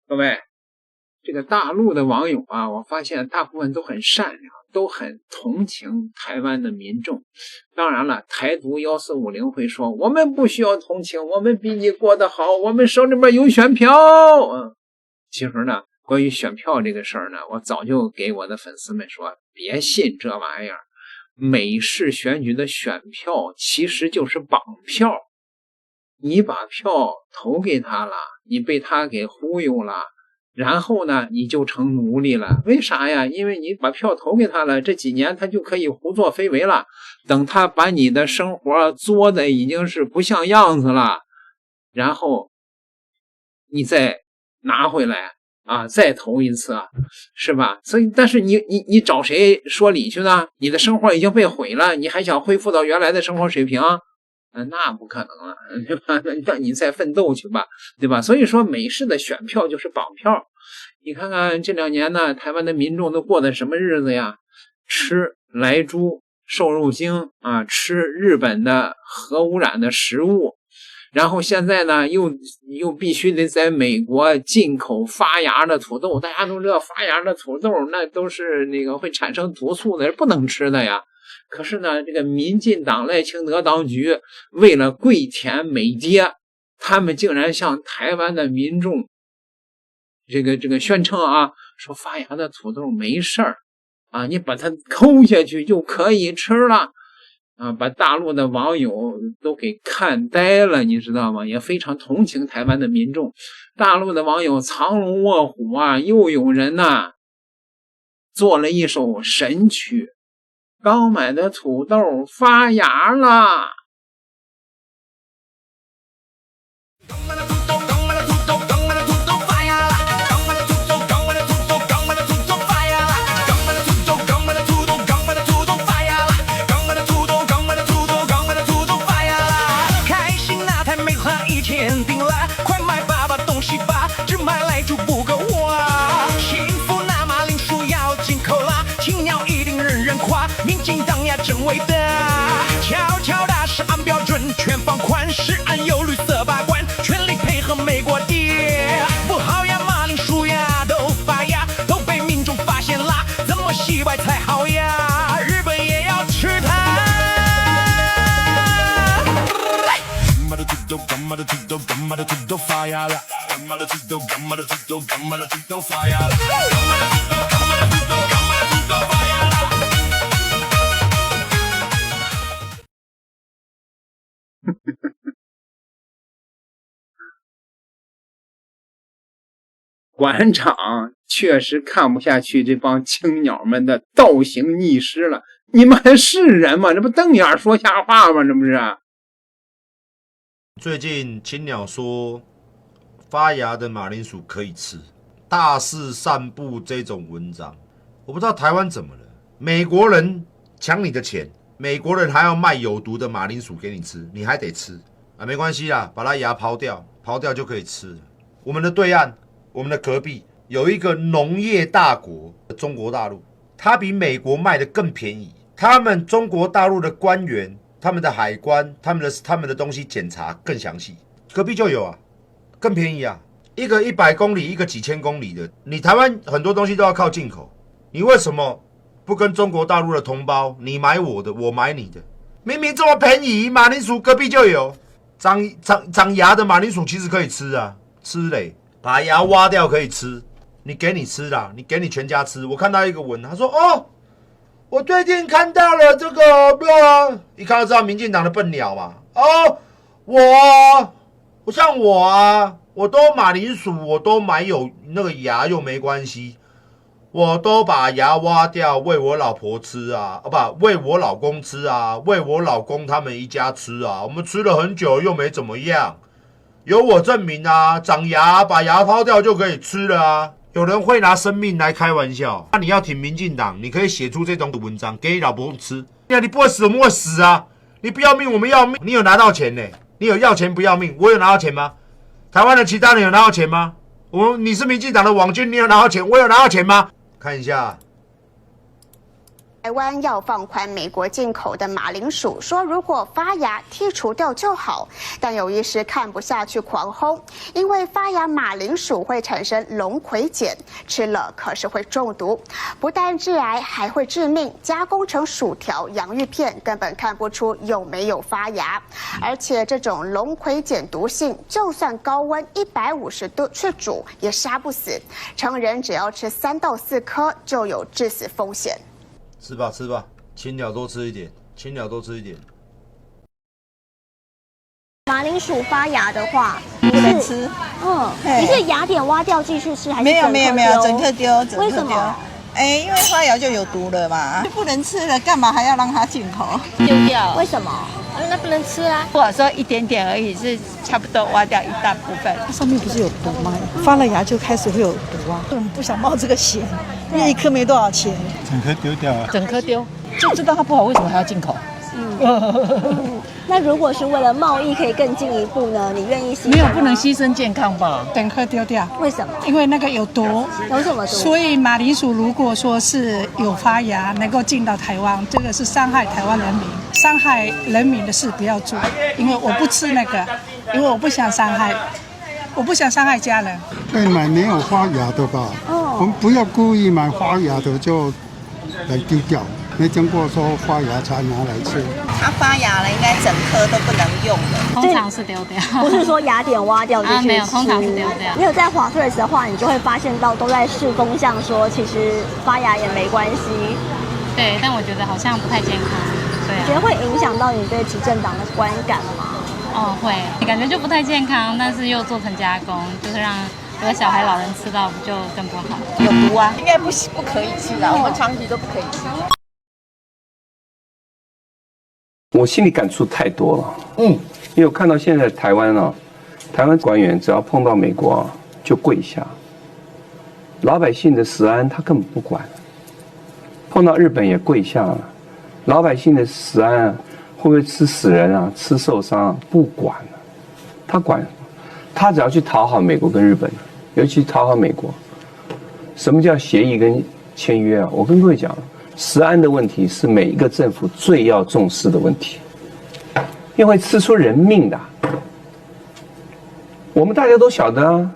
各位，这个大陆的网友啊，我发现大部分都很善良，都很同情台湾的民众。当然了，台独1450会说我们不需要同情，我们比你过得好，我们手里边有选票。其实呢，关于选票这个事儿呢，我早就给我的粉丝们说，别信这玩意儿。美式选举的选票其实就是绑票，你把票投给他了，你被他给忽悠了，然后呢你就成奴隶了。为啥呀？因为你把票投给他了，这几年他就可以胡作非为了，等他把你的生活作的已经是不像样子了，然后你再拿回来啊，再投一次，是吧？所以，但是你找谁说理去呢？你的生活已经被毁了，你还想恢复到原来的生活水平？那不可能了，对吧？那你再奋斗去吧，对吧？所以说，美式的选票就是绑票。你看看这2年呢，台湾的民众都过的什么日子呀？吃莱猪、瘦肉精啊，吃日本的核污染的食物。然后现在呢，又必须得在美国进口发芽的土豆。大家都知道，发芽的土豆那都是那个会产生毒素的，不能吃的呀。可是呢，这个民进党赖清德当局为了跪舔美爹，他们竟然向台湾的民众这个宣称啊，说发芽的土豆没事儿啊，你把它抠下去就可以吃了。把大陆的网友都给看呆了，你知道吗？也非常同情台湾的民众。大陆的网友藏龙卧虎啊，又有人呐做了一首神曲，刚买的土豆发芽了。真伟大，悄悄的是按标准，全放宽是按有绿色把关，全力配合美国的不好呀，马铃薯呀都发芽，都被民众发现啦，怎么洗白才好呀？日本也要吃它。干嘛的土豆，干嘛的土豆，干嘛的土豆发芽了？干嘛的土豆，干嘛的土豆，干嘛的土豆发芽了？干嘛的土豆，干嘛的土豆，干嘛的土豆发芽了？馆长确实看不下去这帮青鸟们的倒行逆施了，你们还是人吗？这不瞪眼说瞎话吗？这不是？最近青鸟说发芽的马铃薯可以吃，大肆散布这种文章。我不知道台湾怎么了，美国人抢你的钱，美国人还要卖有毒的马铃薯给你吃，你还得吃啊？没关系啦，把它芽刨掉，刨掉就可以吃了。我们的对岸，我们的隔壁有一个农业大国中国大陆，它比美国卖的更便宜。他们中国大陆的官员、他们的海关、他们的东西检查更详细，隔壁就有啊，更便宜啊，一个100公里，一个几千公里的。你台湾很多东西都要靠进口，你为什么不跟中国大陆的同胞，你买我的，我买你的？明明这么便宜，马铃薯隔壁就有。长芽的马铃薯其实可以吃啊，吃嘞，把芽挖掉可以吃。你给你吃啦，你给你全家吃。我看到一个文，他说哦，我最近看到了这个，一看就知道民进党的笨鸟嘛。哦，我像我啊，我都马铃薯，我都买有那个芽又没关系。我都把芽挖掉喂我老婆吃啊，不，喂我老公吃啊，喂我老公他们一家吃啊，我们吃了很久又没怎么样，有我证明啊，长芽把芽抛掉就可以吃了啊。有人会拿生命来开玩笑，那你要挺民进党，你可以写出这种文章给你老婆吃，你不会死我们会死啊，你不要命我们要命，你有拿到钱呢？你有要钱不要命，我有拿到钱吗？台湾的其他人有拿到钱吗？你是民进党的网军，你有拿到钱，我有拿到钱吗？看一下，台湾要放宽美国进口的马铃薯，说如果发芽剔除掉就好，但有医师看不下去狂轰，因为发芽马铃薯会产生龙葵碱，吃了可是会中毒，不但致癌还会致命，加工成薯条、洋芋片根本看不出有没有发芽，而且这种龙葵碱毒性，就算高温150度去煮也杀不死，成人只要吃3到4颗就有致死风险。吃吧吃吧，青鸟多吃一点，青鸟多吃一点。马铃薯发芽的话不能吃。你是芽点挖掉继续吃，还是没有整颗丢？为什么？因为发芽就有毒了嘛，不能吃了，干嘛还要让它进口？丢掉？为什么？那不能吃啊。或者说一点点而已，是差不多挖掉一大部分。它上面不是有毒吗？发了芽就开始会有毒啊。我们不想冒这个险，因为1颗没多少钱。整颗丢掉啊？整颗丢，就知道它不好，为什么还要进口？那如果是为了贸易可以更进一步呢？你愿意牺牲吗？没有，不能牺牲健康吧？整颗丢掉。为什么？因为那个有毒。有什么毒？所以马铃薯如果说是有发芽，能够进到台湾，这个是伤害台湾人民，伤害人民的事不要做。因为我不吃那个，因为我不想伤害家人。可以买没有发芽的吧？我们不要故意买发芽的就来丢掉。没听过说发芽才拿来吃，它发芽了，应该整颗都不能用了。通常是丢掉，不是说芽点挖掉就去吃。没有，通常是丢掉。你有在滑 Threads 的话，你就会发现到都在试风向说，其实发芽也没关系。对，但我觉得好像不太健康。对啊。觉得会影响到你对执政党的观感吗？会，感觉就不太健康，但是又做成加工，就是让有的小孩、老人吃到就更不好。有毒啊，应该不可以吃啊，我们长期都不可以吃。我心里感触太多了，因为我看到现在台湾台湾官员只要碰到美国就跪下，老百姓的食安他根本不管，碰到日本也跪下了，老百姓的食安会不会吃死人吃受伤不管了，他管，他只要去讨好美国跟日本，尤其讨好美国。什么叫协议跟签约我跟各位讲。食安的问题是每一个政府最要重视的问题，因为会吃出人命的。我们大家都晓得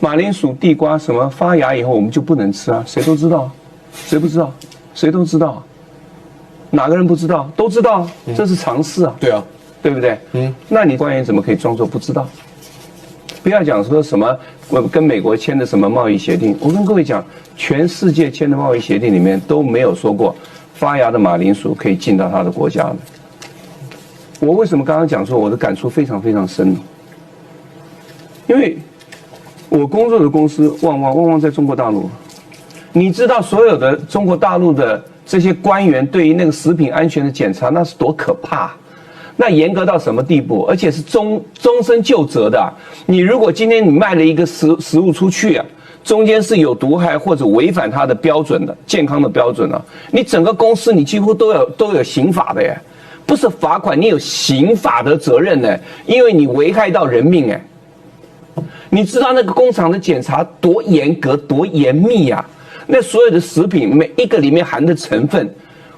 马铃薯、地瓜什么发芽以后我们就不能吃谁都知道，谁不知道？谁都知道，哪个人不知道？都知道，这是常识啊。对啊，对不对？那你官员怎么可以装作不知道？不要讲说什么我跟美国签的什么贸易协定，我跟各位讲，全世界签的贸易协定里面都没有说过发芽的马铃薯可以进到他的国家的。我为什么刚刚讲说我的感触非常非常深呢？因为我工作的公司旺旺在中国大陆，你知道所有的中国大陆的这些官员对于那个食品安全的检查那是多可怕。那严格到什么地步？而且是终身就责的。你如果今天你卖了一个食物出去中间是有毒害或者违反它的标准的健康的标准你整个公司你几乎都有刑法的耶，不是罚款，你有刑法的责任呢，因为你危害到人命你知道那个工厂的检查多严格多严密那所有的食品每一个里面含的成分，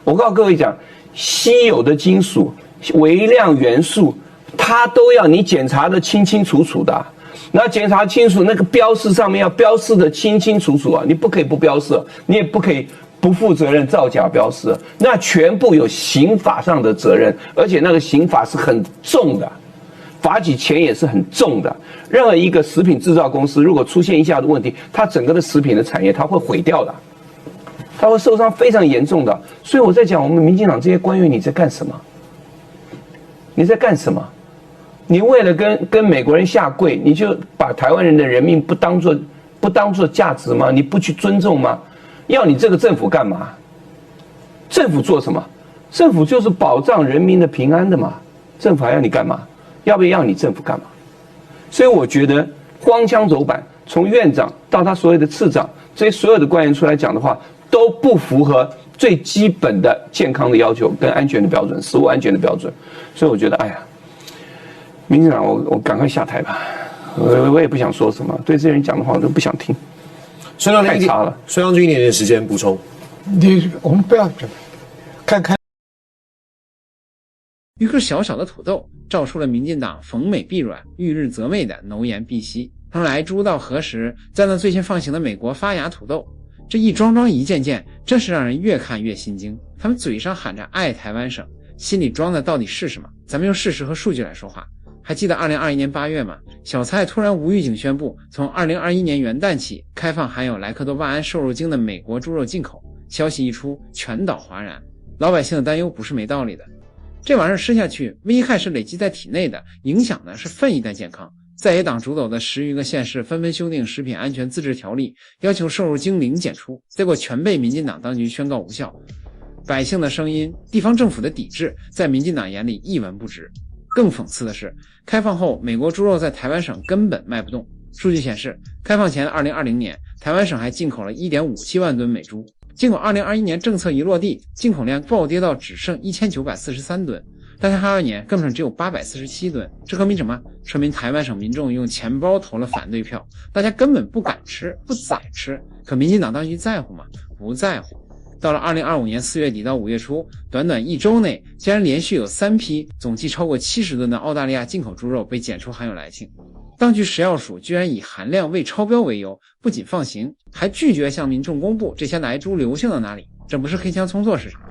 我告诉各位讲，稀有的金属。微量元素，它都要你检查的清清楚楚的。那检查清楚，那个标示上面要标示的清清楚楚你不可以不标示，你也不可以不负责任造假标示，那全部有刑法上的责任，而且那个刑法是很重的，罚起钱也是很重的。任何一个食品制造公司如果出现一下的问题，它整个的食品的产业它会毁掉的，它会受伤非常严重的。所以我在讲，我们民进党这些官员你在干什么？你在干什么？你为了跟美国人下跪，你就把台湾人的人命不当作价值吗？你不去尊重吗？要你这个政府干嘛？政府做什么？政府就是保障人民的平安的嘛。政府还要你干嘛？要不要你政府干嘛？所以我觉得荒腔走板，从院长到他所有的次长，这些所有的官员出来讲的话，都不符合最基本的健康的要求跟安全的标准，食物安全的标准。所以我觉得，民进党我赶快下台吧，我也不想说什么，对这些人讲的话我都不想听，太差了。孙将军一点点时间补充。我们不要准备，看看。一颗小小的土豆照出了民进党逢美必软遇日则媚的浓言必息。从来猪到何时，再到最近放行的美国发芽土豆，这一桩桩一件件，真是让人越看越心惊。他们嘴上喊着爱台湾省，心里装的到底是什么？咱们用事实和数据来说话。还记得2021年8月吗？小蔡突然无预警宣布，从2021年元旦起开放含有莱克多巴胺瘦肉精的美国猪肉进口。消息一出，全岛哗然。老百姓的担忧不是没道理的。这玩意儿吃下去，危害是累积在体内的，影响的是份一代健康。在野党主导的10余个县市纷纷修订食品安全自治条例，要求瘦肉精零检出，结果全被民进党当局宣告无效。百姓的声音，地方政府的抵制，在民进党眼里一文不值。更讽刺的是，开放后美国猪肉在台湾省根本卖不动。数据显示，开放前的2020年，台湾省还进口了 1.57 万吨美猪。尽管2021年政策一落地，进口量暴跌到只剩1943吨，但是22年根本只有847吨。这说明什么？说明台湾省民众用钱包投了反对票，大家根本不敢吃，不宰吃。可民进党当局在乎吗？不在乎。到了2025年4月底到5月初，短短1周内，竟然连续有3批总计超过70吨的澳大利亚进口猪肉被检出含有来庆。当局食药署居然以含量未超标为由，不仅放行，还拒绝向民众公布这些来猪流向到哪里，这不是黑箱操作是什么？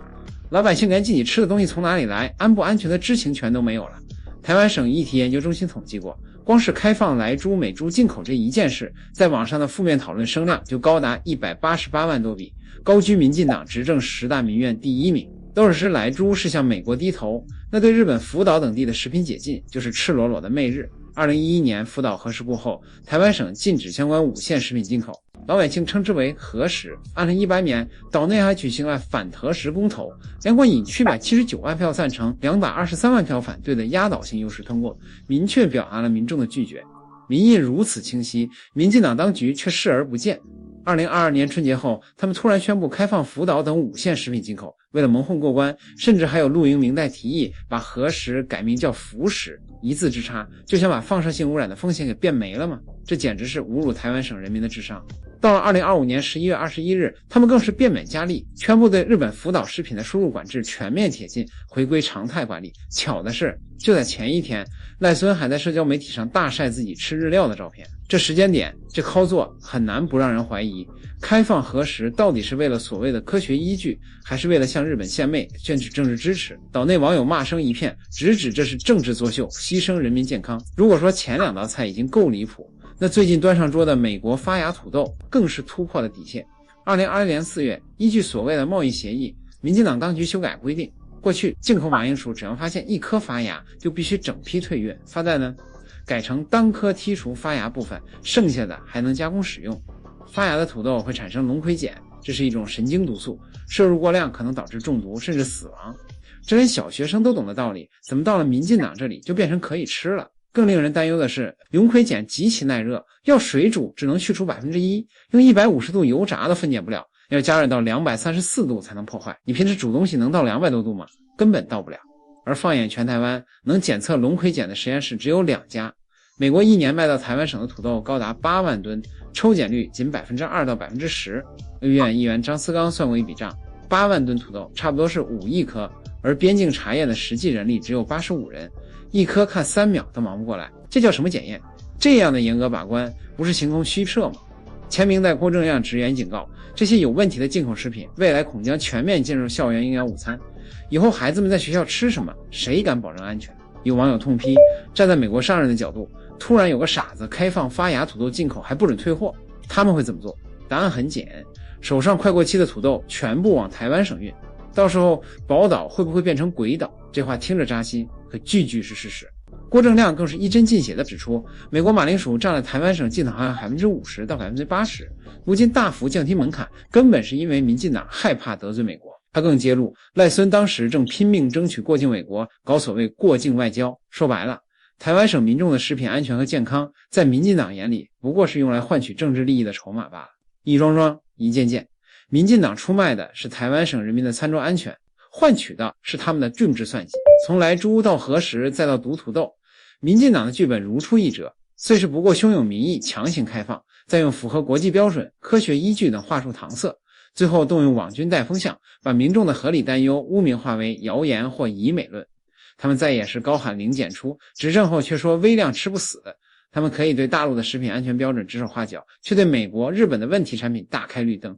老百姓连自己吃的东西从哪里来，安不安全的知情权都没有了。台湾省议题研究中心统计过，光是开放来猪美猪进口这一件事，在网上的负面讨论声量就高达188万多笔，高居民进党执政10大民怨第1名。都是吃来猪是向美国低头，那对日本福岛等地的食品解禁就是赤裸裸的媚日。2011年福岛核事故后，台湾省禁止相关5县食品进口，老百姓称之为核食。2018年，岛内还举行了反核食公投，两国以779万票赞成、223万票反对的压倒性优势通过，明确表达了民众的拒绝。民意如此清晰，民进党当局却视而不见。2022年春节后，他们突然宣布开放福岛等5县食品进口，为了蒙混过关，甚至还有露营明代提议把核食改名叫福食，一字之差，就想把放射性污染的风险给变没了吗？这简直是侮辱台湾省人民的智商。到了2025年11月21日，他们更是变本加厉，宣布对日本福岛食品的输入管制全面铁禁，回归常态管理。巧的是，就在前一天，赖孙还在社交媒体上大晒自己吃日料的照片。这时间点，这操作很难不让人怀疑，开放核食到底是为了所谓的科学依据，还是为了向日本献媚，选取政治支持？岛内网友骂声一片，直指这是政治作秀，牺牲人民健康。如果说前2道菜已经够离谱，那最近端上桌的美国发芽土豆更是突破了底线。2020年4月，依据所谓的贸易协议，民进党当局修改规定，过去进口马铃薯只要发现1颗发芽，就必须整批退运。现在呢，改成单颗剔除发芽部分，剩下的还能加工使用。发芽的土豆会产生龙葵碱，这是一种神经毒素，摄入过量可能导致中毒甚至死亡。这连小学生都懂的道理，怎么到了民进党这里就变成可以吃了？更令人担忧的是，龙葵碱极其耐热，要水煮只能去除 1%， 用150度油炸都分解不了，要加热到234度才能破坏。你平时煮东西能到200多度吗？根本到不了。而放眼全台湾，能检测龙葵碱的实验室只有2家。美国一年卖到台湾省的土豆高达8万吨，抽检率仅 2%到 10%。 立院议员张思刚算过一笔账，8万吨土豆差不多是5亿颗，而边境查验的实际人力只有85人，一颗看3秒都忙不过来，这叫什么检验？这样的严格把关，不是形同虚设吗？前明代郭正亮直言警告，这些有问题的进口食品，未来恐将全面进入校园营养午餐。以后孩子们在学校吃什么，谁敢保证安全？有网友痛批，站在美国商人的角度，突然有个傻子开放发芽土豆进口还不准退货，他们会怎么做？答案很简，手上快过期的土豆全部往台湾省运，到时候宝岛会不会变成鬼岛？这话听着扎心，可句句是事实。郭正亮更是一针见血地指出，美国马铃薯占了台湾省进口含量 50%到 80%， 如今大幅降低门槛，根本是因为民进党害怕得罪美国。他更揭露，赖孙当时正拼命争取过境美国，搞所谓过境外交。说白了，台湾省民众的食品安全和健康，在民进党眼里不过是用来换取政治利益的筹码罢了。一桩桩，一件件，民进党出卖的是台湾省人民的餐桌安全，换取的是他们的政治算计。从来猪到核食再到毒土豆，民进党的剧本如出一辙，虽是不过汹涌民意强行开放，再用符合国际标准、科学依据等话术搪塞，最后动用网军带风向，把民众的合理担忧污名化为谣言或疑美论。他们再也是高喊零检出，执政后却说微量吃不死。他们可以对大陆的食品安全标准指手画脚，却对美国、日本的问题产品大开绿灯。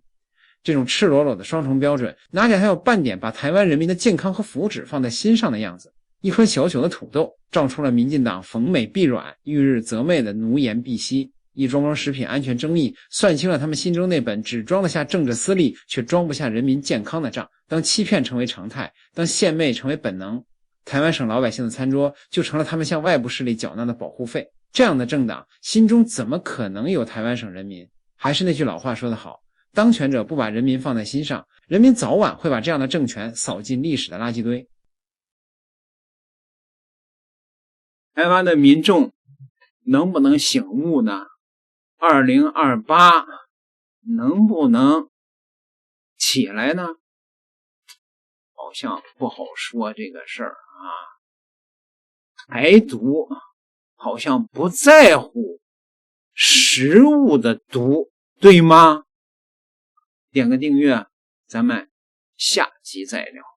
这种赤裸裸的双重标准，哪里还有半点把台湾人民的健康和福祉放在心上的样子？一颗小小的土豆，照出了民进党逢美必软、遇日则媚的奴颜婢膝。一桩桩食品安全争议，算清了他们心中那本只装得下政治私利，却装不下人民健康的账。当欺骗成为常态，当献媚成为本能，台湾省老百姓的餐桌就成了他们向外部势力缴纳的保护费。这样的政党心中怎么可能有台湾省人民？还是那句老话说得好，当权者不把人民放在心上，人民早晚会把这样的政权扫进历史的垃圾堆。台湾的民众能不能醒悟呢？2028能不能起来呢？好像不好说这个事儿啊。台独好像不在乎食物的毒，对吗？点个订阅，咱们下集再聊。